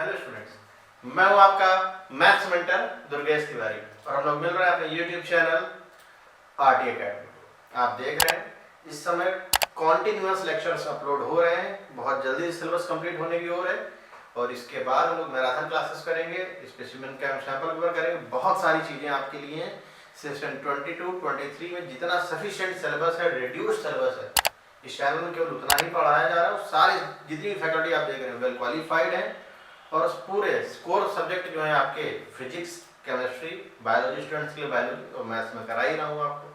Hello students, मैं हूं आपका मैथ्स मेंटर दुर्गेश तिवारी और हम लोग मिल रहे हैं अपने यूट्यूब चैनल आरटी एकेडमी। आप देख रहे हैं इस समय कॉन्टिन्यूअस लेक्चर्स अपलोड हो रहे हैं, बहुत जल्दी सिलेबस कंप्लीट होने की ओर है और इसके बाद हम लोग मैराथन क्लासेस करेंगे, स्पेसिमेन कैंप सैंपल कवर करेंगे, बहुत सारी चीज़ें आपके लिए हैं। सेशन 22-23 में जितना सफिशिएंट सिलेबस है, रिड्यूस्ड सिलेबस है, इस चैनल में केवल उतना ही पढ़ाया जा रहा है। सारे जितनी भी फैकल्टी आप देख रहे हैं वेल क्वालिफाइड हैं और पूरे कोर सब्जेक्ट जो है आपके फिजिक्स, केमिस्ट्री, बायोलॉजी स्टूडेंट्स के लिए बायोलॉजी और मैथ्स में करा ही रहा हूँ आपको।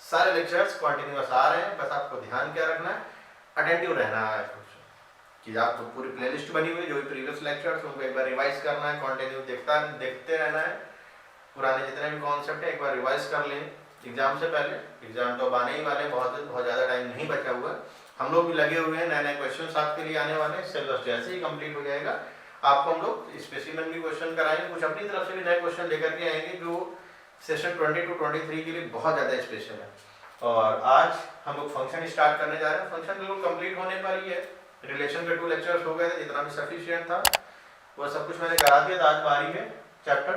सारे लेक्चर्स कंटिन्यूअस आ रहे हैं, बस आपको ध्यान क्या रखना है, अटेंटिव रहना है कि आपको पूरी प्लेलिस्ट बनी हुई है, जो भी प्रीवियस लेक्चर्स उनको एक बार रिवाइज करना है, कंटिन्यू देखते रहना है। पुराने जितने भी कॉन्सेप्ट है एक बार रिवाइज कर लें एग्जाम से पहले। एग्जाम तो अब आने ही वाले, बहुत ज़्यादा टाइम नहीं बचा हुआ। हम लोग भी लगे हुए हैं, नए नए क्वेश्चन आपके लिए आने वाले हैं। सिलेबस जैसे ही कंप्लीट हो जाएगा आपको हम लोग स्पेसिमेन भी क्वेश्चन कराएंगे, कुछ अपनी तरफ से भी नए क्वेश्चन लेकर के आएंगे जो सेशन 22-23 के लिए बहुत ज़्यादा स्पेशल है। और आज हम लोग फंक्शन स्टार्ट करने जा रहे हैं। फंक्शन बिल्कुल कंप्लीट होने पर ही है, रिलेशन के 2 लेक्चर्स हो गए थे, जितना भी सफिशिएंट था वो सब कुछ मैंने करा दिया था। आज बारी है चैप्टर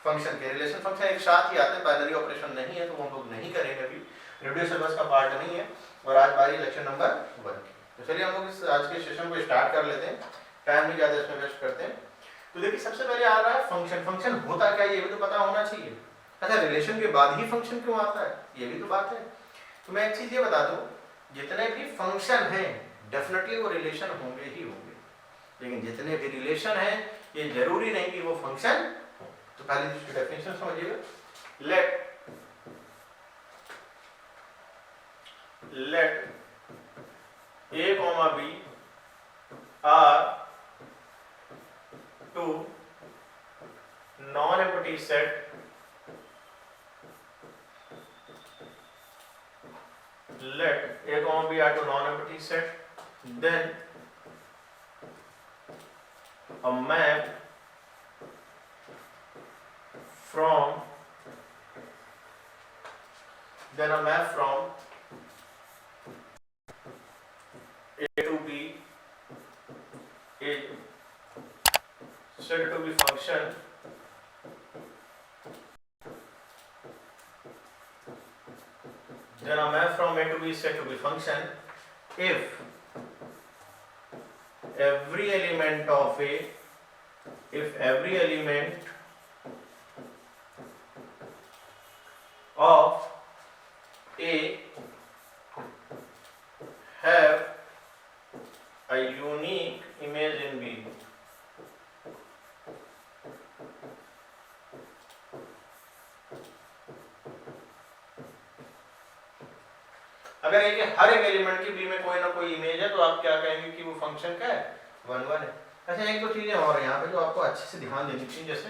फंक्शन के। रिलेशन फंक्शन एक साथ ही आते हैं, बाइनरी ऑपरेशन नहीं है तो वो हम लोग नहीं करेंगे, अभी रेडियो सिलेबस का पार्ट नहीं है। और आज बारी लेक्चर नंबर 1 की। तो चलिए हम लोग इस आज के सेशन को स्टार्ट कर लेते हैं, टाइम नहीं ज़्यादा इसमें वेस्ट करते हैं। तो देखिए सबसे पहले आ रहा है फंक्शन। फंक्शन होता क्या है ये भी तो पता होना चाहिए। अच्छा, रिलेशन के बाद ही फंक्शन क्यों आता है ये भी तो बात है। तो मैं एक चीज़ ये बता दूँ, जितने भी फंक्शन हैं डेफिनेटली वो रिलेशन होंगे ही होंगे, लेकिन जितने भी रिलेशन हैं ये जरूरी नहीं कि वो फंक्शन हो। तो पहले इसकी डेफिनेशन समझिएगा। Let a, b are two non-empty set let a, b are two non-empty set, then a map from A to B is said to be function then a map from A to B is said to be function if every element of A, if every element of A have a unique image in B. अगर एक हर एक element की B में कोई ना कोई image है तो आप क्या कहेंगे कि वो फंक्शन का है 1-1 है। अच्छा, एक दो चीजें और यहाँ पे जो आपको अच्छे से ध्यान देनी चाहिए, जैसे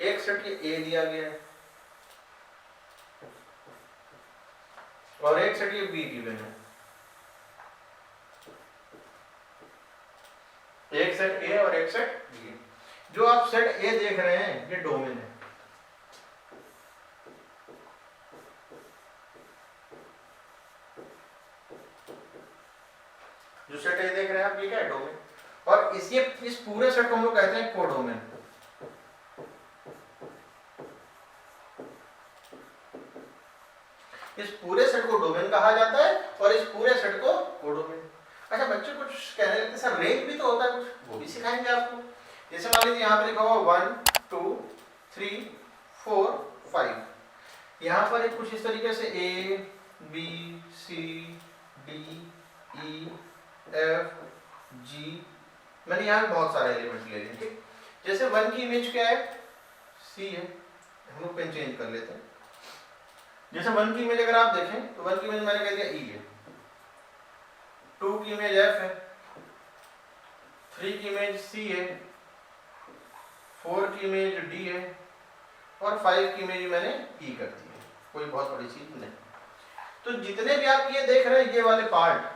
एक सेट ये ए दिया गया है और एक सेट ये बी गिवन है। एक सेट ए और एक सेट बी। जो आप सेट ए देख रहे हैं ये डोमेन है, जो सेट ए देख रहे हैं आप ये क्या है, डोमेन। और इस पूरे सेट को हम लोग कहते हैं कोडोमेन। इस पूरे सेट को डोमेन कहा जाता है और इस पूरे सेट को कोडोमेन। अच्छा, बच्चे कुछ कहने लगते हैं सर रेंज भी तो होता है कुछ, वो भी सिखाएंगे आपको। जैसे मान लीजिए यहाँ पर लिखा हुआ 1 2 3 4 5। यहाँ पर कुछ इस तरीके से A B C D E F G, मैंने यहाँ बहुत सारे एलिमेंट ले लिए। ठीक, जैसे 1 की इमेज क्या है, C है, हम लोग पेन चेंज कर लेते हैं। जैसे 1 की इमेज अगर आप देखें तो 1 की इमेज मैंने कह दिया E है, 2 की इमेज F है, 3 की इमेज C है, 4 की इमेज D है और 5 की इमेज मैंने E कर दी है। कोई बहुत बड़ी चीज नहीं। तो जितने भी आप ये देख रहे हैं ये वाले पार्ट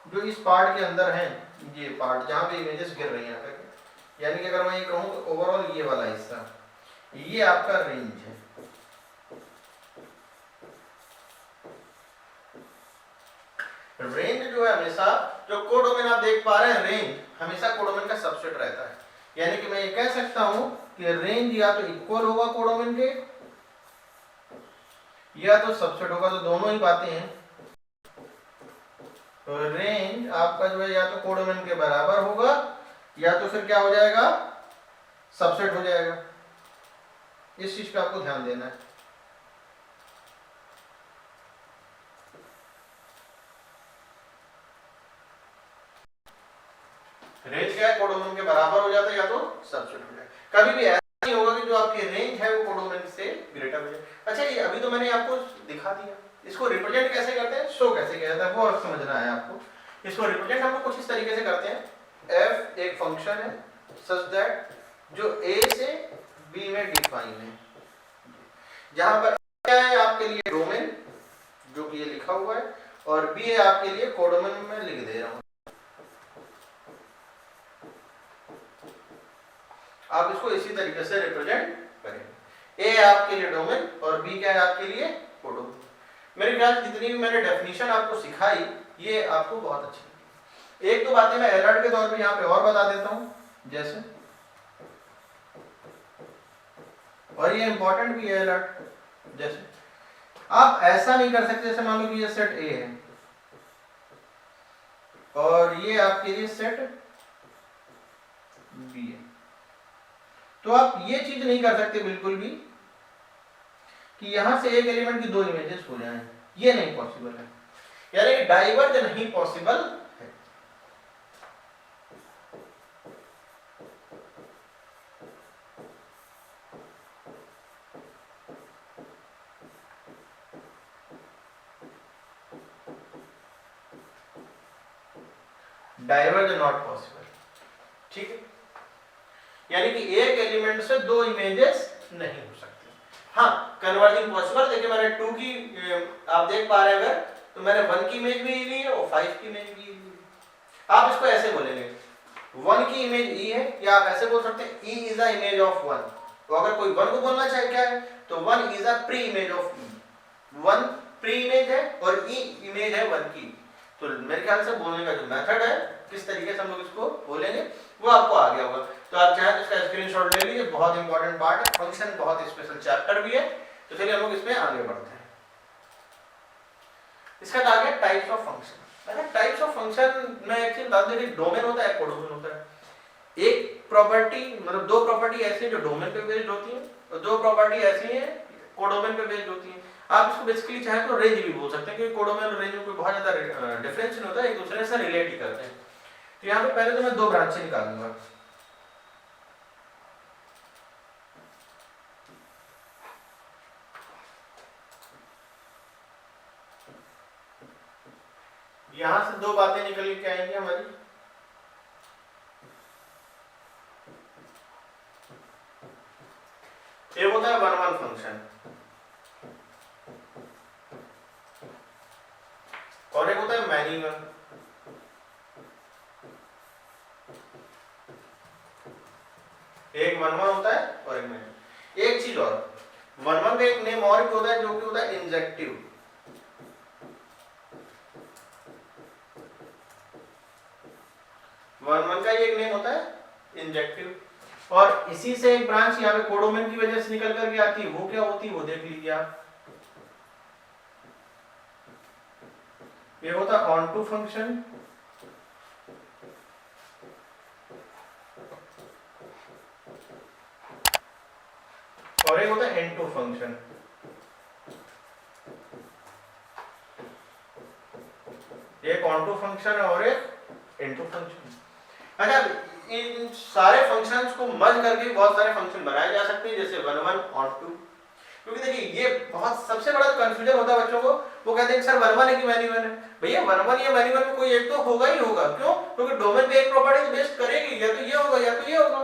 जो इस पार्ट के अंदर हैं, ये पार्ट जहाँ पे इमेजेस गिर रही हैं, यानी कि अगर मैं ये कहूँ तो ओवरऑल ये वाला हिस्सा ये आपका रेंज है। रेंज जो है हमेशा, जो कोडोमेन आप देख पा रहे हैं, रेंज हमेशा कोडोमेन का सबसेट रहता है। यानी कि मैं ये कह सकता हूं कि रेंज या तो इक्वल होगा कोडोमेन के या तो सबसेट होगा, तो दोनों ही बातें हैं। तो रेंज आपका जो है या तो कोडोमेन के बराबर होगा या तो फिर क्या हो जाएगा, सबसेट हो जाएगा। इस चीज पे आपको ध्यान देना है। रेंज क्या है, कोडोमेन के बराबर हो जाता है या तो सबसेट हो जाएगा। कभी भी ऐसा नहीं होगा कि जो आपकी रेंज है वो कोडोमेन से ग्रेटर हो जाए। अच्छा, ये अभी तो मैंने आपको दिखा दिया, इसको रिप्रेजेंट कैसे करते हैं, शो कैसे किया जाता है, वो और समझना है आपको। इसको रिप्रेजेंट हम लोग कुछ इस तरीके से करते हैं। f एक फंक्शन है सच दैट जो a से b में डिफाइन है, जहां पर क्या है आपके लिए डोमेन जो कि ये लिखा हुआ है और b है आपके लिए कोडोमेन में लिख दे रहा हूं। आप इसको इसी तरीके से रिप्रेजेंट करेंगे। ए आपके लिए डोमेन और बी क्या है आपके लिए कोडोमेन। मेरे ख्याल से जितनी भी मैंने डेफिनेशन आपको सिखाई ये आपको बहुत अच्छी लगी। एक दो बातें मैं अलर्ट के तौर पे यहाँ पे और बता देता हूँ, जैसे, और ये इंपॉर्टेंट भी है अलर्ट, जैसे आप ऐसा नहीं कर सकते जैसे मान लो कि ये सेट ए है और ये आपके लिए सेट बी है, तो आप ये चीज नहीं कर सकते बिल्कुल भी कि यहां से एक एलिमेंट की दो इमेजेस हो जाएं, ये नहीं पॉसिबल है, यानी डाइवर्ज नहीं पॉसिबल है। डाइवर्ज नॉट पॉसिबल, ठीक है, यानी कि एक एलिमेंट से दो इमेजेस नहीं हो सकती। हाँ, कन्वर्जिंग पॉसिबल। देखिए मैंने 2 की आप देख पा रहे हैं अगर, तो मैंने 1 की इमेज भी ली है और 5 की इमेज भी ली है। आप इसको ऐसे बोलेंगे 1 की इमेज e है, या आप ऐसे बोल सकते हैं e is a image of 1। तो अगर कोई 1 को बोलना चाहे क्या है, तो 1 is a pre image of e। 1 pre image है और e इमेज है 1 की। तो मेरे ख्याल से बोलने का जो मेथड है, किस तरीके से हम लोग इसको बोलेंगे, वो आपको आ गया होगा। तो आप चाहे तो इसका स्क्रीनशॉट ले लीजिए, बहुत इंपॉर्टेंट पार्ट है, फंक्शन बहुत स्पेशल चैप्टर भी है। तो चलिए हम लोग इसमें आगे बढ़ते हैं। इसका आगे टाइप्स ऑफ फंक्शन। मैंने टाइप्स ऑफ फंक्शन में एक चीज बता दूं कि डोमेन होता है, कोडोमेन होता है। एक प्रॉपर्टी मतलब दो प्रॉपर्टी ऐसी है जो डोमेन पे बेस्ड होती है और दो प्रॉपर्टी ऐसी है कोडोमेन पे बेस्ड होती है। आप इसको बेसिकली चाहे तो रेंज भी बोल सकते हैं, क्योंकि कोडोमेन और रेंज में कोई बहुत ज्यादा डिफरेंस नहीं होता है, एक दूसरे से रिलेट ही करते हैं। तो यहाँ पे पहले तो मैं दो ब्रांचें निकालूंगा। यहां से दो बातें निकल के आएंगी हमारी। एक होता है 1-1 फंक्शन और एक होता है मैनी वन। एक 1-1 होता है और एक मैनी। एक चीज और, 1-1 का एक नेम और भी होता है जो कि होता है इंजेक्टिव। वन का एक नेम होता है इंजेक्टिव। और इसी से एक ब्रांच यहाँ पे कोडोमेन की वजह से निकल करके आती है, वो क्या होती है वो देख लीजिए आप। ये होता है ऑन टू फंक्शन और एक होता है एन टू फंक्शन। एक ऑन टू फंक्शन है और एक एन टू फंक्शन। अच्छा, इन सारे फंक्शंस को मर्ज करके बहुत सारे फंक्शन बनाए जा सकते हैं, जैसे 1-1 ऑन टू। क्योंकि देखिए ये बहुत सबसे बड़ा कंफ्यूजन होता है बच्चों को, वो कहते हैं सर 1-1 है कि मैनी वन है। भैया 1-1 या मैनी वन में कोई एक तो होगा ही होगा। क्यों? क्योंकि डोमेन पे एक प्रॉपर्टी बेस्ड करेगी, या तो ये होगा या तो ये होगा,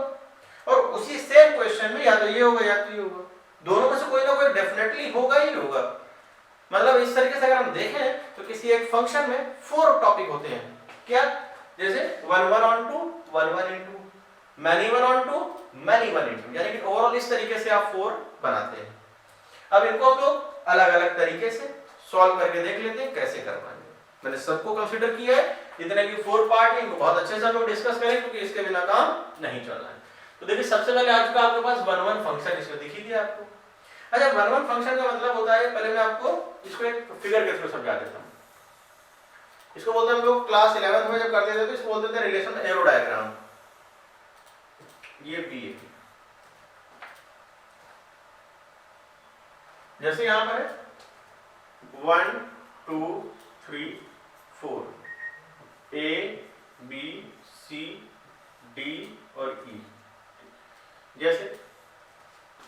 और उसी सेम क्वेश्चन में या तो ये होगा या तो ये होगा, दोनों में से कोई ना कोई डेफिनेटली होगा ही होगा। मतलब इस तरीके से अगर हम देखें तो किसी एक फंक्शन में 4 टॉपिक होते हैं। क्या? जैसे 1-1 onto, 1-1 into, many one onto, many one into, यानी कि ओवरऑल इस तरीके से आप 4 बनाते हैं। अब इनको हम लोग अलग अलग तरीके से सॉल्व करके देख लेते हैं कैसे करवाएंगे। मैंने सबको कंसीडर किया है, जितने भी 4 पार्ट है इनको बहुत अच्छे से हम लोग डिस्कस करें, क्योंकि इसके बिना काम नहीं चल रहा है। तो देखिए सबसे पहले आ चुका आपके पास वन वन फंक्शन, इसको दिख ही दिया आपको। अच्छा वन वन फंक्शन का मतलब होता है, पहले मैं आपको इसको एक फिगर के थ्रू समझा देता हूँ। इसको बोलते हैं हम लोग क्लास 11 में जब करते थे तो इसको बोलते थे रिलेशन एरो डायग्राम। ये बी है, जैसे यहां पर है 1 2 3 4 ए बी सी डी और ई, जैसे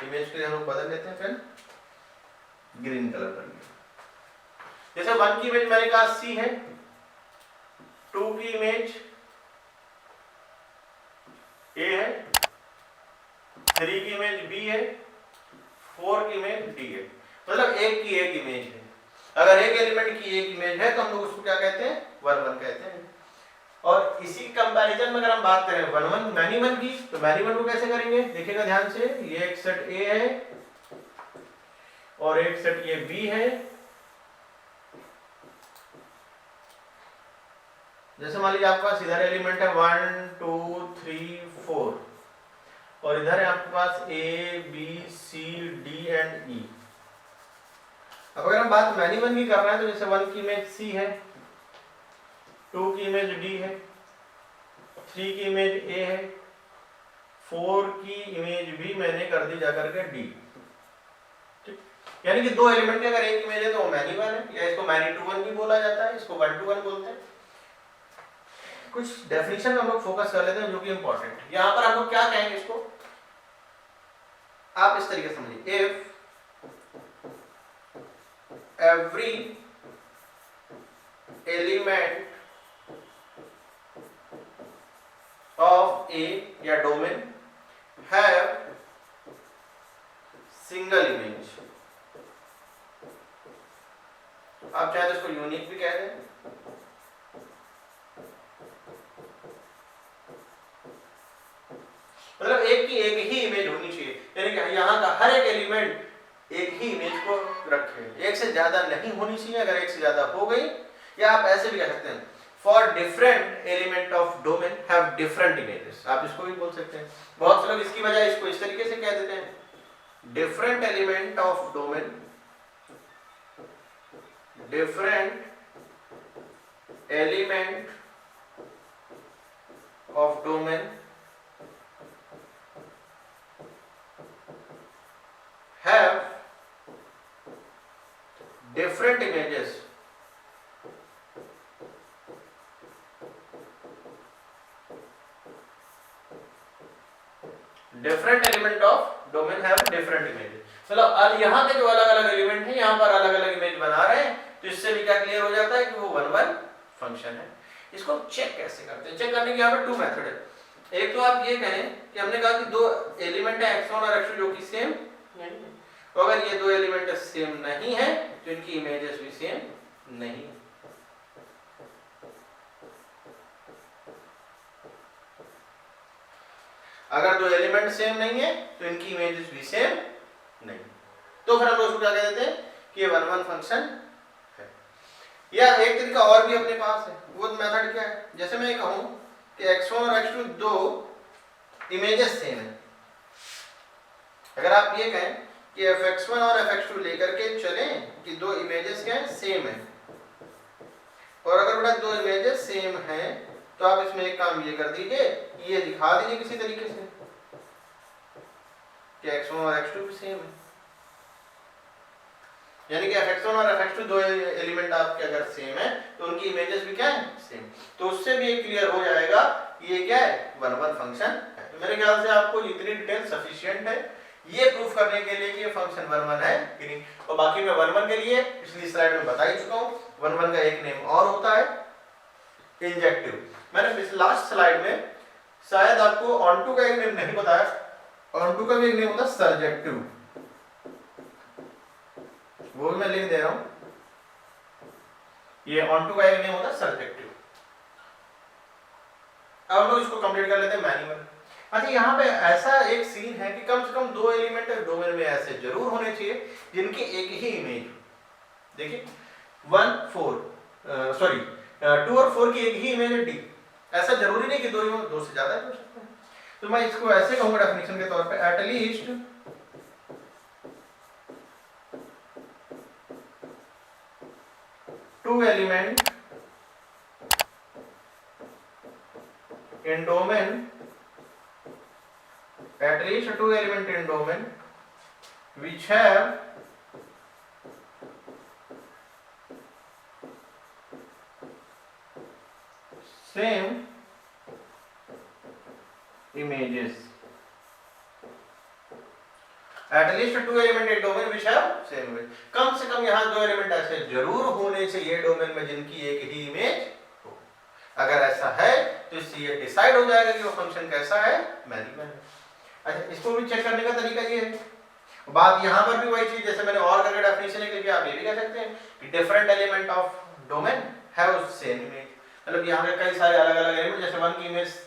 इमेज के लिए हम लोग बदल लेते हैं, फिर ग्रीन कलर कर लिया। जैसे 1 की इमेज मैंने कहा सी है, 2 की इमेज ए है, 3 की इमेज बी है, 4 की इमेज डी है। मतलब एक की एक इमेज है। अगर एक एलिमेंट की एक इमेज है तो हम लोग उसको क्या कहते हैं, वन वन कहते हैं। और इसी कंपैरिजन में अगर हम बात करें वन वन मैनी वन की, तो मैनी वन को कैसे करेंगे देखिएगा ध्यान से। ये एक सेट ए है और एक सेट ये बी है। जैसे मान लीजिए आपके पास इधर एलिमेंट है 1 2 3 4 और इधर है आपके पास A B C D and E. अब अगर हम बात मैनी वन की कर रहे हैं तो जैसे 1 की इमेज सी है, 2 की इमेज डी है, 3 की इमेज ए है, 4 की इमेज भी मैंने कर दी जाकर के डी। ठीक, यानी कि दो एलिमेंट की अगर एक इमेज है तो वो मैनी वन है, या इसको मैनी टू वन भी बोला जाता है, इसको वन टू वन बोलते हैं। कुछ डेफिनेशन में हम लोग फोकस कर लेते हैं जो कि इंपॉर्टेंट है। यहां पर हम लोग क्या कहेंगे इसको, आप इस तरीके से समझिए, if every element of a या domain have single image, आप चाहे तो इसको यूनिक भी कह दें, मतलब एक की एक ही इमेज होनी चाहिए, यानी कि यहाँ का हर एक एलिमेंट एक ही इमेज को रखे, एक से ज्यादा नहीं होनी चाहिए। अगर एक से ज्यादा हो गई, या आप ऐसे भी कह सकते हैं for different element of domain have different images, आप इसको भी बोल सकते हैं। बहुत से लोग इसकी बजाय इसको इस तरीके से कह देते हैं, different element of domain, different element of domain have different images, different element of domain have different images। मतलब अब यहाँ के जो अलग अलग एलिमेंट हैं यहाँ पर अलग अलग इमेज बना रहे हैं, तो इससे भी क्या क्लियर हो जाता है कि वो वन वन फंक्शन है। इसको चेक कैसे करते हैं, चेक करने के यहाँ पर टू मेथड है। एक तो आप ये कहें कि हमने कहा कि दो एलिमेंट है x1 और x2 जो कि सेम नहीं है, तो अगर ये दो एलिमेंट सेम नहीं है तो इनकी इमेजेस भी सेम नहीं है। अगर दो एलिमेंट सेम नहीं है तो इनकी इमेजेस भी सेम नहीं, तो फिर हम लोग क्या कह देते हैं कि ये वन वन फंक्शन है। या एक तरीका और भी अपने पास है, वो मेथड क्या है, जैसे मैं कहूं कि x1 और x2 दो इमेजेस सेम है। अगर आप ये कहें कि fx1 और fx2 लेकर के चलें कि दो इमेजेस क्या है, सेम है, और अगर बेटा दो इमेजेस सेम हैं तो आप इसमें एक काम ये कर दीजिए, ये दिखा दीजिए किसी तरीके से कि x1 और x2 भी सेम है। यानी कि fx1 और fx2 दो एलिमेंट आपके अगर सेम है तो उनकी इमेजेस भी क्या है, सेम। तो उससे भी ये क्लियर हो जाएगा कि ये क्या है, वन वन फंक्शन है। तो मेरे ख्याल से आपको इतनी डिटेल सफिशिएंट है ये प्रूफ करने के लिए कि ये फंक्शन वन वन है कि नहीं। और बाकी मैं वन वन के लिए पिछली स्लाइड में बता ही चुका हूँ, वन वन का एक नेम और होता है इंजेक्टिव। मैंने इस लास्ट स्लाइड में शायद आपको ऑनटू का एक नेम नहीं बताया, ऑनटू का भी एक नेम होता है सर्जेक्टिव, वो भी मैं लिख दे रहा हूं। ये ऑनटू का एक नेम होता है सर्जेक्टिव। अब हम लोग इसको कंप्लीट कर लेते हैं मैन्युअल। अच्छा, यहाँ पे ऐसा एक सीन है कि कम से कम दो एलिमेंट डोमेन में ऐसे जरूर होने चाहिए जिनकी एक ही इमेज हो। देखिए 2 और 4 की एक ही इमेज है डी, ऐसा जरूरी नहीं कि दो से ज्यादा हो सकते हैं। तो मैं इसको ऐसे कहूंगा डेफिनेशन के तौर पे, at least two element in domain, at least two element in domain which have same images. At least two element in domain which have same image. कम से कम यहाँ दो एलिमेंट ऐसे जरूर होने चाहिए डोमेन में जिनकी एक ही इमेज हो। अगर ऐसा है तो इससे ये डिसाइड हो जाएगा कि वो फंक्शन कैसा है, मैनीवन है। अच्छा, इसको भी चेक करने का तरीका ये है, बात यहाँ पर भी वही चीज जैसे मैंने और करके डेफिनेशन लिख लिया, आप ये भी कह सकते हैं कि different element of domain have same image. मतलब यहाँ पे कई सारे अलग अलग एलिमेंट, जैसे 1 की इमेज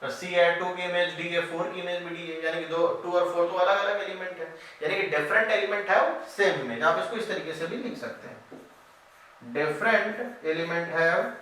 C है, 2 की इमेज D है, 4 की इमेज भी D है, यानी कि 2 और 4 तो अलग अलग एलिमेंट है, यानी कि different element have same image. आप इसको इस तरीके से भी लिख सकते हैं, different element have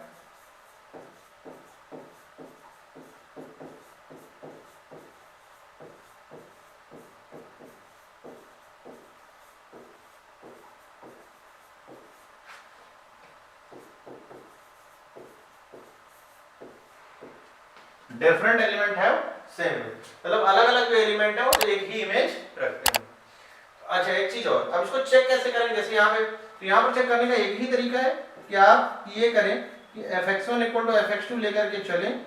different element have same image, मतलब अलग अलग जो एलिमेंट है वो एक ही इमेज रखते हैं। अच्छा, एक चीज और, अब इसको चेक कैसे करेंगे, जैसे यहाँ पे, तो यहाँ पर चेक करने का एक ही तरीका है कि आप ये करें कि fx1 इक्वल टू fx2 लेकर के चलें,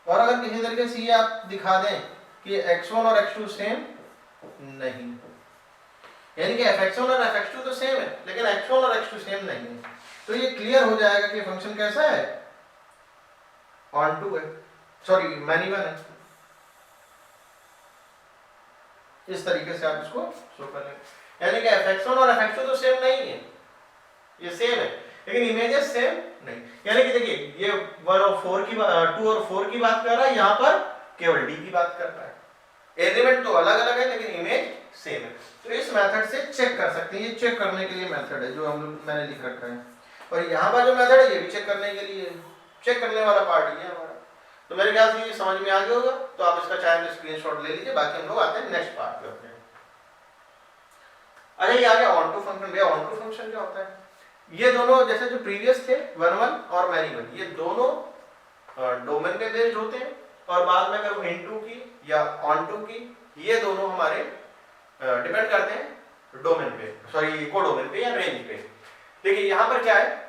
और अगर किसी तरीके से ये आप दिखा दें कि x1 और x2 सेम नहीं, यानी कि fx1 और fx2 तो सेम है लेकिन x1 और x2 सेम नहीं है, तो ये क्लियर हो जाएगा कि फंक्शन कैसा है, ऑन टू है, सॉरी मैनीवन है। इस तरीके से आप इसको शो कर लेंगे, यानी कि fx1 और fx2 तो सेम नहीं है, ये सेम है लेकिन इमेजेस सेम नहीं, यानी कि देखिए ये 1 और 4 की 2 और 4 की बात कर रहा है, यहाँ पर केवल d की बात कर रहा है, एलिमेंट तो अलग अलग है लेकिन इमेज सेम है। तो इस मेथड से चेक कर सकते हैं, ये चेक करने के लिए मेथड है जो मैंने लिख रखा है, और यहाँ पर जो मेथड है ये भी चेक करने के लिए, चेक करने वाला पार्ट ये है हमारा। तो मेरे ख्याल से ये समझ में आ गया होगा, तो आप इसका चाहे तो स्क्रीनशॉट ले लीजिए, बाकी हम लोग आते हैं नेक्स्ट पार्ट पे अपने। अच्छा, ये आ गया ऑन टू फंक्शन। भैया ऑन टू फंक्शन क्या होता है, ये दोनों जैसे जो प्रीवियस थे 1 1 और मैनीवन, ये दोनों डोमेन पे बेस्ड होते हैं, और बाद में अगर इनटू की या ऑन टू की, ये दोनों हमारे डिपेंड करते हैं डोमेन पे, सॉरी कोडोमेन पे या रेंज पे। देखिए यहाँ पर क्या है,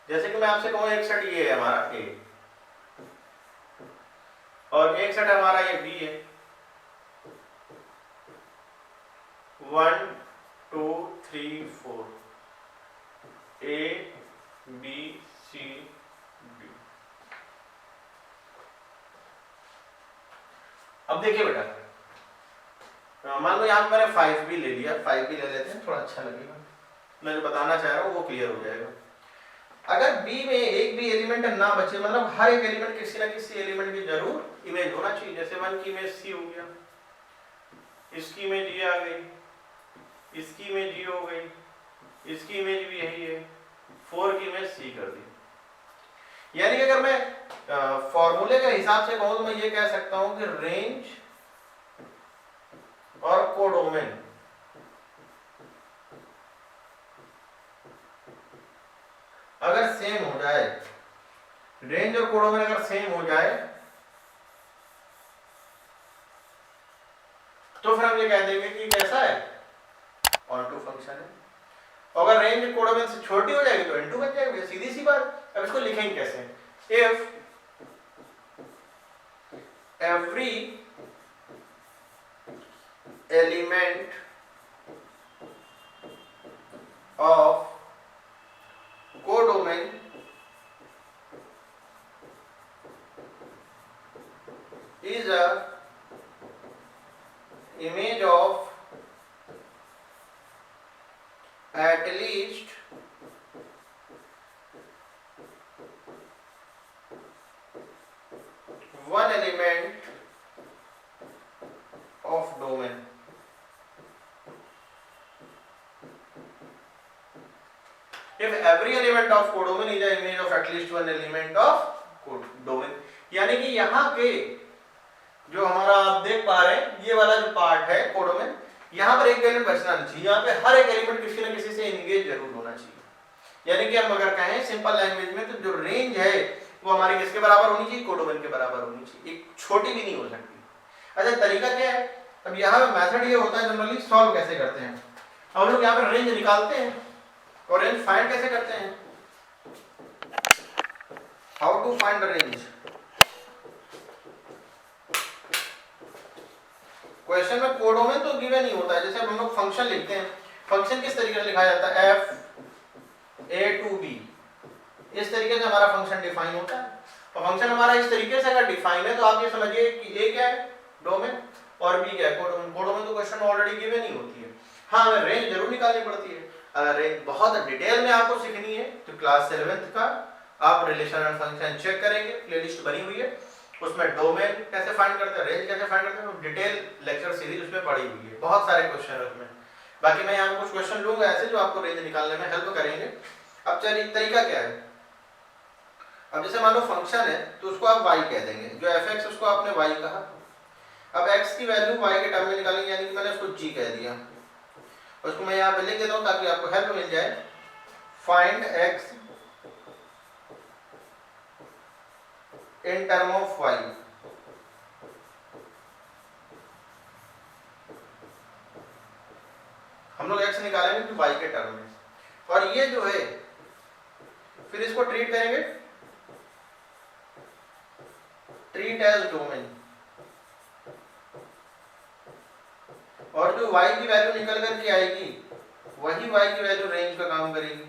जैसे कि मैं आपसे कहूँ एक सेट ये है हमारा A और एक सेट हमारा ये B है, 1 2 3 4 A B C D। अब देखिए बेटा, मान लो यहाँ पे मैंने 5 भी ले लिया, 5 भी ले लेते हैं, थोड़ा अच्छा लगेगा, मैं जो बताना चाह रहा हूँ वो क्लियर हो जाएगा। अगर B में एक भी एलिमेंट ना बचे, मतलब हर एक एलिमेंट किसी ना किसी एलिमेंट की जरूर इमेज होना चाहिए, जैसे 1 की इमेज C हो गया, इसकी इमेज ये आ गई, इसकी इमेज ये हो गई, इसकी इमेज भी यही है, 4 की इमेज C कर दी। यानी कि अगर मैं फॉर्मूले के हिसाब से कहूँ तो मैं ये कह सकता हूँ कि रेंज और कोडोमेन अगर सेम हो जाए, रेंज और कोडोमेन अगर सेम हो जाए, तो फिर हम ये कह देंगे कि कैसा है, ऑन टू फंक्शन है। अगर रेंज कोडोमेन से छोटी हो जाएगी तो इनटू बन जाएगी, सीधी सी बात। अब इसको लिखेंगे कैसे, if every element of codomain is a image of at least one element of domain। if every element of codomain is an image of at least one element of codomain, यानी कि यहाँ के जो हमारा आप देख पा रहे हैं ये वाला जो पार्ट है कोडोमेन, यहाँ पर एक एलिमेंट बचना नहीं चाहिए, यहाँ पे हर एक एलिमेंट किसी न किसी से एंगेज जरूर होना चाहिए। यानी कि हम अगर कहें सिंपल लैंग्वेज में तो जो रेंज है वो हमारी किसके बराबर होनी चाहिए, कोडोमेन के बराबर होनी चाहिए, एक छोटी भी नहीं हो सकती। अच्छा तरीका क्या है, अब यहाँ पे मेथड ये होता है जनरली सॉल्व कैसे करते हैं, अब लोग यहाँ पे रेंज निकालते हैं और रेंज फाइंड कैसे करते हैं, how to find the range. Question में कोडोमेन तो गिवन ही होता है, जैसे हम लोग फंक्शन लिखते हैं, फंक्शन किस तरीके से लिखा जाता है, f a to b, इस तरीके से हमारा फंक्शन डिफाइन होता है। और फंक्शन हमारा इस तरीके से अगर डिफाइन है तो आप ये समझिए कि a क्या है डोमेन और b क्या है कोडोमेन। कोडोमेन तो क्वेश्चन ऑलरेडी गिवन ही होती है, हाँ हमें रेंज जरूर निकालनी पड़ती है। अगर रेंज बहुत डिटेल में आपको सीखनी है तो क्लास 7th का आप रिलेशन एंड फंक्शन चेक करेंगे, प्लेलिस्ट बनी हुई है, उसमें डोमेन कैसे फाइंड करते हैं, रेंज कैसे फाइंड करते हैं, डिटेल लेक्चर सीरीज उसमें पड़ी हुई है, बहुत सारे क्वेश्चन है उसमें। बाकी मैं यहाँ कुछ क्वेश्चन लूंगा ऐसे जो आपको रेंज निकालने में हेल्प करेंगे। अब चलिए तरीका क्या है, अब जैसे मान लो फंक्शन है तो उसको आप y कह देंगे, जो f(x) उसको आपने y कहा, अब x की वैल्यू y के टर्म में निकालेंगे, यानी कि मैंने उसको g कह दिया, उसको मैं यहाँ पे लिख देता हूँ ताकि आपको हेल्प मिल जाए। Find x in term of y, हम लोग x निकालेंगे तो y के टर्म में, और ये जो है फिर इसको ट्रीट करेंगे, ट्रीट एज डोमेन, और जो y की वैल्यू निकल कर के आएगी वही y की वैल्यू रेंज का काम करेगी।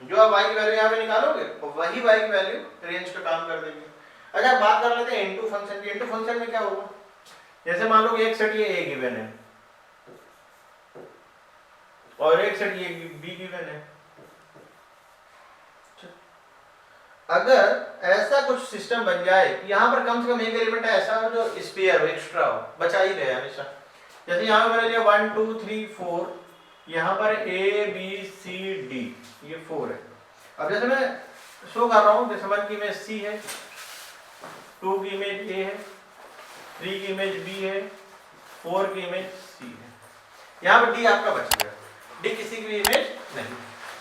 जो आप y की वैल्यू यहाँ पे निकालोगे तो वही y की वैल्यू रेंज का काम कर देगी। अच्छा बात कर लेते हैं इनटू फंक्शन की। इनटू फंक्शन में क्या होगा, जैसे मान लो एक सेट ये a गिवन है और एक सेट ये b गिवन है, अगर ऐसा कुछ सिस्टम बन जाए कि यहाँ पर कम से कम एक एलिमेंट ऐसा हो जो स्पेयर हो, एक्स्ट्रा हो, बचा ही रहे हमेशा, जैसे यहाँ पे मैंने लिया 1 2 3 4, यहाँ पर a b c d ये 4 है। अब जैसे मैं शो कर रहा हूँ, जैसे 1 की इमेज c है, 2 की इमेज a है, 3 की इमेज b है, 4 की इमेज c है, यहाँ पर d आपका बच गया, d किसी की भी इमेज नहीं।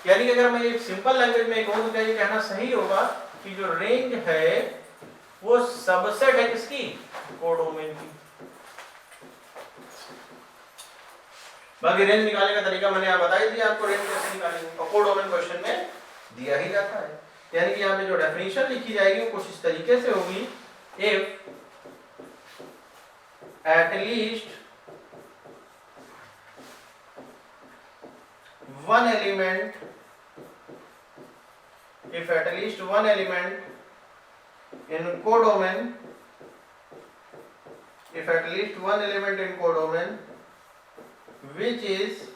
यानी कि अगर मैं एक सिंपल लैंग्वेज में कहूँ तो क्या ये कहना सही होगा कि जो रेंज है वो सबसेट है किसकी, कोडोमेन की। बाकी रेंज निकालने का तरीका मैंने यहाँ बताई दिया आपको, रेंज कैसे निकालेंगे, और कोडोमेन क्वेश्चन में दिया ही जाता है। यानी कि यहाँ पे जो डेफिनेशन लिखी जाएगी वो कुछ इस तरीके से होगी, if at least one element, if at least one element in codomain, if at least one element in codomain which is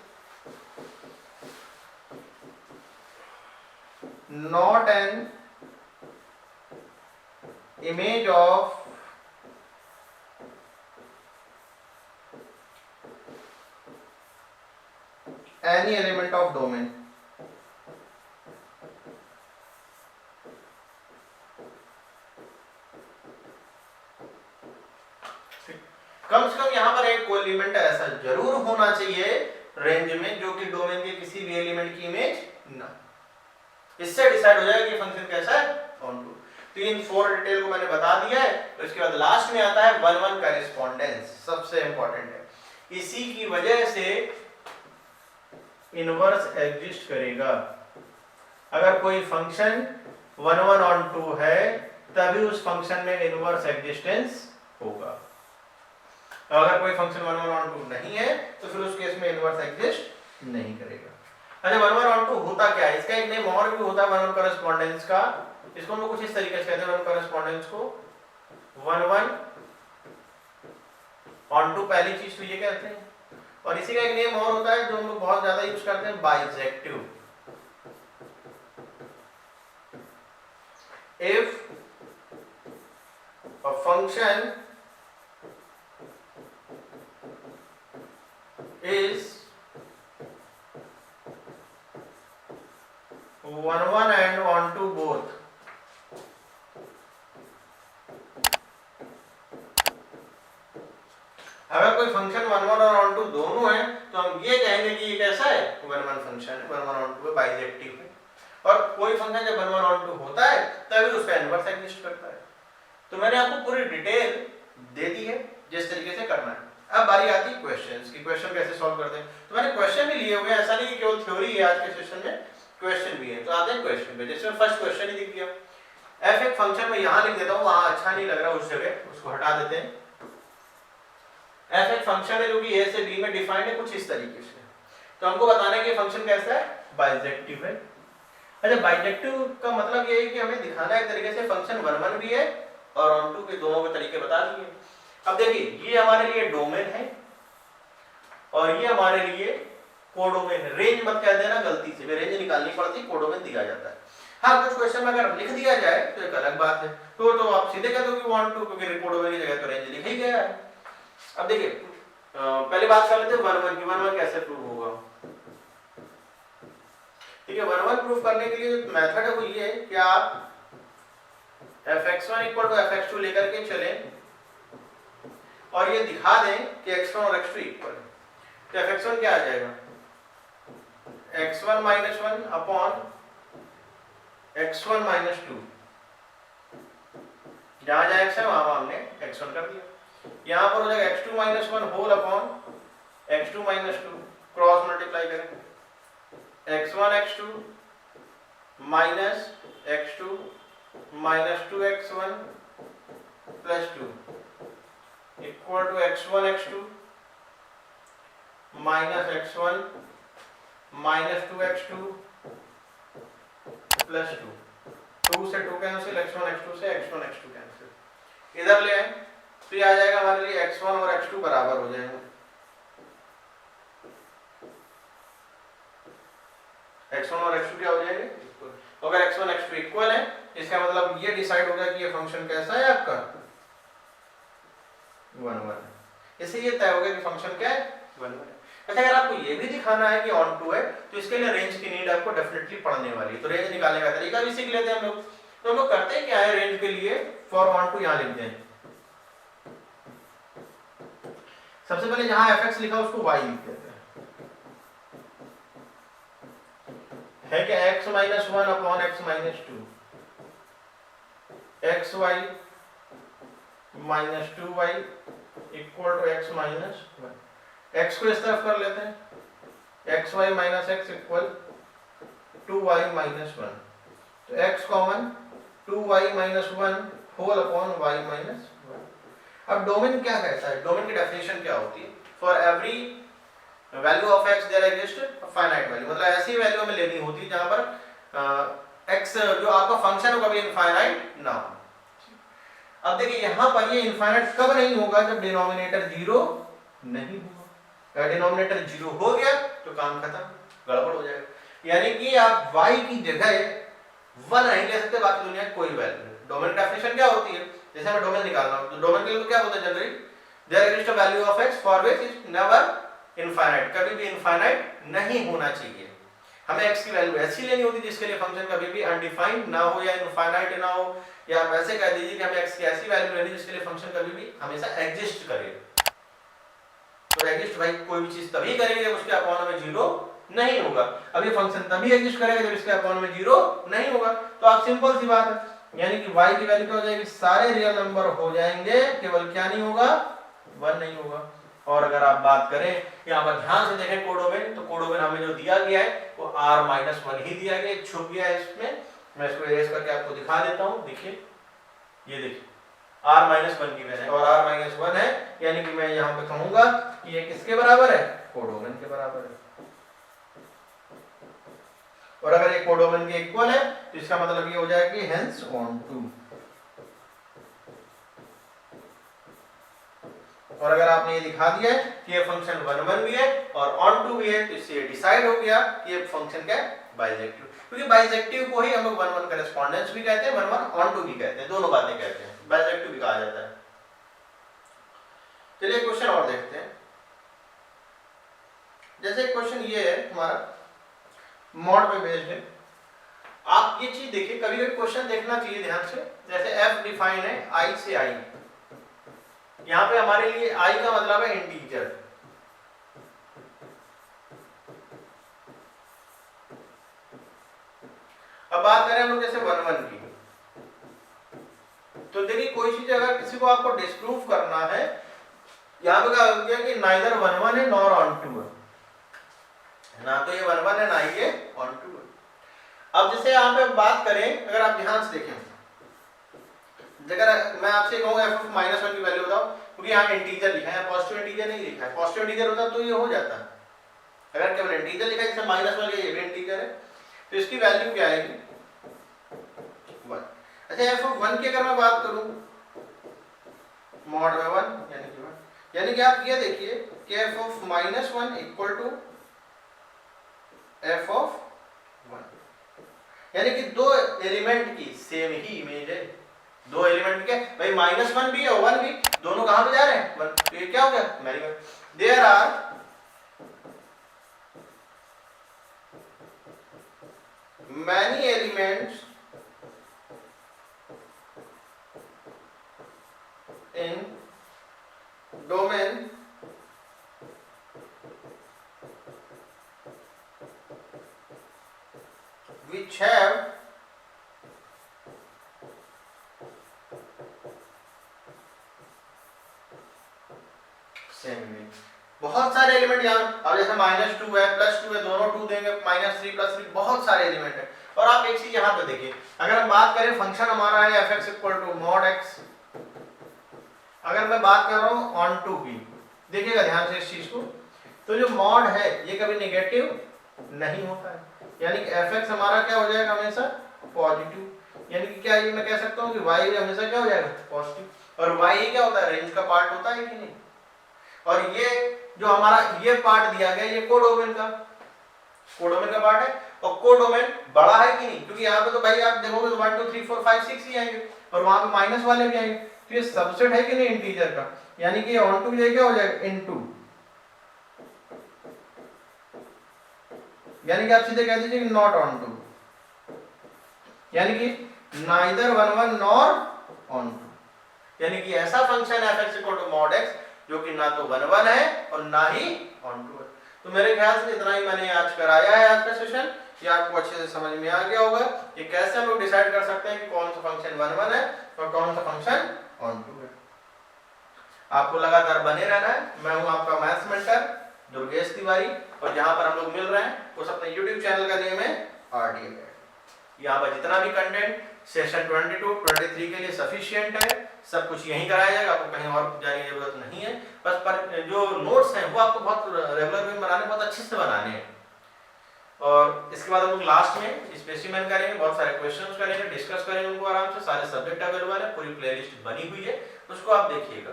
not an image of any element of domain, कम से कम यहाँ पर एक कोई एलिमेंट ऐसा जरूर होना चाहिए रेंज में जो कि डोमेन के किसी भी एलिमेंट की इमेज ना, इससे डिसाइड हो जाएगा कि फंक्शन कैसा है ऑन टू। तो इन 4 डिटेल को मैंने बता दिया है। तो इसके बाद लास्ट में आता है 1-1 करेस्पॉन्डेंस, सबसे इंपॉर्टेंट है, इसी की वजह से इनवर्स एग्जिस्ट करेगा। अगर कोई फंक्शन 1-1 ऑन टू है तभी उस फंक्शन में इनवर्स एग्जिस्टेंस होगा, अगर कोई फंक्शन 1-1 ऑन टू नहीं है तो फिर उस केस में इनवर्स एग्जिस्ट नहीं करेगा। अच्छा 1-1 ऑन टू होता क्या है, इसका एक नेम और भी होता है 1-1 करेस्पॉन्डेंस का, इसको हम लोग कुछ इस तरीके से कहते हैं 1 करेस्पॉन्डेंस को 1-1 ऑन टू, पहली चीज तो ये कहते हैं। और इसी का एक नेम और होता है जो हम लोग बहुत ज्यादा यूज करते हैं, bijective. If a function is one one and onto both. अगर कोई फंक्शन वन वन और ऑन टू दोनों है तो हम ये कहेंगे कि ये कैसा है, वन वन फंक्शन है, one one onto bijective है। और कोई फंक्शन जब वन वन ऑन टू होता है तभी उसका इनवर्स एग्जिस्ट करता है। तो मैंने आपको पूरी डिटेल दे दी है जिस तरीके से करना है। अब बारी आती है क्वेश्चंस की, क्वेश्चन कैसे सॉल्व करते हैं। तो मैंने क्वेश्चन भी लिए हुए हैं, ऐसा नहीं कि केवल थ्योरी है, आज के सेशन में क्वेश्चन भी है। तो आते हैं क्वेश्चन पे। जैसे फर्स्ट क्वेश्चन ही दिख गया, एफ एक फंक्शन में यहां लिख देता हूं, वहां अच्छा नहीं लग रहा उस जगह, उसको हटा देते हैं। एफ एक फंक्शन है जो कि ए से बी में डिफाइंड है कुछ इस तरीके से। तो हमको बताना है कि फंक्शन कैसा है, बाइजेक्टिव है। अच्छा, बाइजेक्टिव का मतलब ये है कि हमें दिखाना है एक तरीके से फंक्शन वन वन भी है और ऑन टू के दोनों के तरीके बता दिए। अब देखिए ये हमारे लिए डोमेन है और ये हमारे लिए कोडोमेन है। रेंज मत कह देना गलती से, रेंज निकालनी पड़ती है, कोडोमेन दिया जाता है। हाँ, कुछ क्वेश्चन में अगर लिख दिया जाए तो एक अलग बात है, तो आप सीधे कह दो कि वन टू, क्योंकि कोडोमेन की जगह तो रेंज लिखा ही गया है। अब देखिए पहले बात कर लेते हैं वन वन की। वन वन कैसे प्रूव होगा। ठीक है, वन वन प्रूव करने के लिए जो मेथड है वो ये है कि आप fx1 इक्वल टू fx2 लेकर के चले और ये दिखा दें कि x1 और x2 इक्वल है। तो fx1 क्या आ जाएगा, x1 minus 1 upon x1 minus 2। जहां जहां x है वहां हमने x1 कर दिया। यहां पर हो जाएगा x2 minus 1 whole upon x2 minus 2, cross multiply करें, x1 x2 minus x2 minus 2x1 plus 2 equal to x1 x2 minus x1 minus 2x2 plus 2। 2 से 2 कैंसिल, x1 x2 से x1 x2 कैंसिल। इधर ले आए तो ये आ जाएगा हमारे लिए x1 और x2 बराबर हो जाएंगे। x1 और x2 क्या हो जाएंगे, इक्वल। अगर x1 x2 इक्वल है इसका मतलब ये डिसाइड होगा कि ये फंक्शन कैसा है आपका, वन वन है। इससे ये तय होगा कि फंक्शन क्या है, वन वन है। अच्छा, अगर आपको ये भी दिखाना है कि ऑन टू है तो इसके लिए रेंज की नीड आपको डेफिनेटली पड़ने वाली है। तो रेंज निकालने का तरीका भी सीख लेते हैं हम लोग। तो हम लोग करते हैं क्या है, रेंज के लिए फॉर ऑन टू यहां लिखते हैं। सबसे पहले जहां fx लिखा उसको y लिख देते हैं। है कि x minus 1 upon x minus 2, x y minus 2y equal to x minus 1। x को इस तरफ कर लेते हैं, x y minus x equal 2y minus 1। तो x common 2y minus 1 whole upon y minus 1। अब डोमेन क्या कहता है, डोमेन की डेफिनेशन क्या होती है, for every value of x there exist a finite value. मतलब ऐसी वैल्यू हमें लेनी होती है जहां पर x जो आपका फंक्शन हो कभी इनफाइनाइट ना हो। अब देखिए यहां पर ये इनफाइनाइट कब नहीं होगा, जब डिनोमिनेटर जीरो नहीं होगा। अगर डिनोमिनेटर जीरो हो गया तो काम खत्म, गड़बड़ हो जाएगा। यानी कि आप y की जगह 1 नहीं ले सकते, बाकी दुनिया की कोई वैल्यू नहीं। डोमेन की डेफिनेशन क्या होती है, जैसे हमें डोमेन निकालना हो तो डोमेन के लिए तो क्या बोलते हैं generally, there exist a value of x for which is never infinite. कभी भी इनफाइनाइट नहीं होना चाहिए। हमें x की वैल्यू ऐसी लेनी होती है जिसके लिए फंक्शन कभी भी अनडिफाइंड ना हो या इनफाइनाइट ना हो, या आप ऐसे कह दीजिए कि हमें x की ऐसी वैल्यू लेनी जिसके लिए फंक्शन कभी भी हमेशा एग्जिस्ट करे। तो एग्जिस्ट भाई कोई भी चीज तभी करेगी जब उसके अपॉन में जीरो नहीं होगा। अब ये फंक्शन तभी एग्जिस्ट करेगा जब इसके अपॉन में जीरो नहीं होगा। तो आप सिंपल सी बात है, यानी कि y की वैल्यू क्या हो जाएगी, सारे रियल नंबर हो जाएंगे, केवल क्या नहीं होगा, 1 नहीं होगा। और अगर आप बात करें यहाँ पर ध्यान से देखें कोडोमेन, तो कोडोमेन हमें जो दिया गया है वो r-1 ही दिया गया, छुप गया है इसमें। मैं इसको इरेज करके आपको दिखा देता हूँ। देखिए ये देखिए r-1 की वैल्यू और r-1 है, यानी कि मैं यहाँ पे कहूंगा कि ये किसके बराबर है, कोडोमेन के बराबर है। और अगर ये कोडोमेन के इक्वल है तो इसका मतलब ये हो जाएगा कि हेंस ऑन टू। और अगर आपने ये दिखा दिया है कि ये फंक्शन 1 1 भी है और ऑन टू भी है, तो इससे ये डिसाइड हो गया कि ये फंक्शन क्या है, बाइजेक्टिव। क्योंकि बाइजेक्टिव को ही हम लोग 1 1 करेस्पॉन्डेंस भी कहते हैं, 1 1 ऑन टू भी कहते हैं, दोनों बातें कहते हैं, बाइजेक्टिव भी कहा जाता है। चलिए क्वेश्चन और देखते हैं। जैसे क्वेश्चन ये है हमारा मॉड पे बेस्ड है। ये चीज देखिए, कभी कभी क्वेश्चन देखना चाहिए ध्यान से। जैसे f डिफाइन है i से i, यहाँ पे हमारे लिए i का मतलब है इंटीजर। अब बात करें हम लोग जैसे 1 1 की, तो देखिए कोई चीज अगर किसी को आपको डिस्प्रूव करना है, यहाँ पे क्या हो गया कि नाइदर 1 1 है नॉर ऑन टू है, ना तो ये 1 1 है ना ये ऑन टू है। अब जैसे यहाँ पे बात करें, अगर आप ध्यान से देखें, अगर मैं आपसे कहूँ f माइनस 1 की वैल्यू बताओ, क्योंकि यहाँ इंटीजर लिखा है, पॉजिटिव इंटीजर नहीं लिखा है। पॉजिटिव इंटीजर होता तो ये हो जाता, अगर केवल इंटीजर लिखा है जैसे माइनस 1 ये भी इंटीजर है, तो इसकी वैल्यू क्या आएगी 1। अच्छा f(1) की अगर मैं बात करूं मॉड में 1 यानी कि आप ये देखिए कि f(-1) इक्वल टू f(1), यानी कि दो एलिमेंट की सेम ही इमेज है। दो एलिमेंट के भाई -1 भी और 1 भी, दोनों कहां पे जा रहे हैं 1, तो ये क्या हो गया marigold. There are many elements in domain which have same image। बहुत सारे एलिमेंट यहाँ, अब जैसे -2 है +2 है, दोनों 2 देंगे, -3 +3, बहुत सारे एलिमेंट है। और आप एक चीज यहाँ पे देखिए, अगर हम बात करें फंक्शन हमारा है f(x) = mod x, अगर मैं बात कर रहा हूँ ऑन टू की, देखिएगा ध्यान से इस चीज को, तो जो मॉड है ये कभी नेगेटिव नहीं होता है, यानी कि f(x) हमारा क्या हो जाएगा हमेशा पॉजिटिव, यानी कि क्या ये मैं कह सकता हूँ कि y हमेशा क्या हो जाएगा पॉजिटिव। और y क्या होता है रेंज का पार्ट होता है कि नहीं। और ये जो हमारा ये पार्ट दिया गया ये कोडोमेन का पार्ट है, और कोडोमेन बड़ा है कि नहीं, क्योंकि यहाँ पे तो भाई आप देखोगे तो 1 2 3 4 5 6 ही आएंगे, और वहां पे माइनस वाले भी आएंगे, तो ये सबसेट है कि नहीं इंटीजर का, यानी कि ऑन टू की क्या हो जाएगा इनटू, यानी कि आप सीधे कह दीजिए कि नॉट ऑन टू, यानी कि नाइदर 1 1 नॉर ऑन टू, यानी कि ऐसा फंक्शन है f(x) = mod x जो कि ना तो 1 1 है और ना ही ऑन टू है। तो मेरे ख्याल से इतना ही मैंने आज कराया है आज का सेशन, ये आपको अच्छे से समझ में आ गया होगा कि कैसे हम लोग डिसाइड कर सकते हैं कि कौन सा फंक्शन 1 1 है और कौन सा फंक्शन ऑन टू है। आपको लगातार बने रहना है। मैं हूं आपका मैथ्स मेंटर दुर्गेश तिवारी, और जहां पर हम लोग मिल रहे हैं उस अपने YouTube चैनल का नेम है RT Academy। यहाँ पर जितना भी कंटेंट सेशन 22 23 के लिए सफिशिएंट है, सब कुछ यहीं कराया जाएगा, आपको कहीं और जाने की जरूरत नहीं है। बस पर जो नोट्स हैं वो आपको बहुत रेगुलर में बनाने, बहुत अच्छे से बनाने हैं। और इसके बाद हम लोग लास्ट में स्पेसिमेन करेंगे, बहुत सारे क्वेश्चंस करेंगे, डिस्कस करेंगे उनको आराम से, सारे सब्जेक्ट अवेलेबल है, पूरी प्लेलिस्ट बनी हुई है, उसको आप देखिएगा।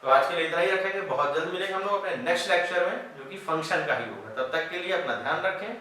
तो आज के लिए इतना ही रखेंगे, बहुत जल्द मिलेंगे हम लोग अपने नेक्स्ट लेक्चर में जो कि फंक्शन का ही होगा। तब तक के लिए अपना ध्यान रखें।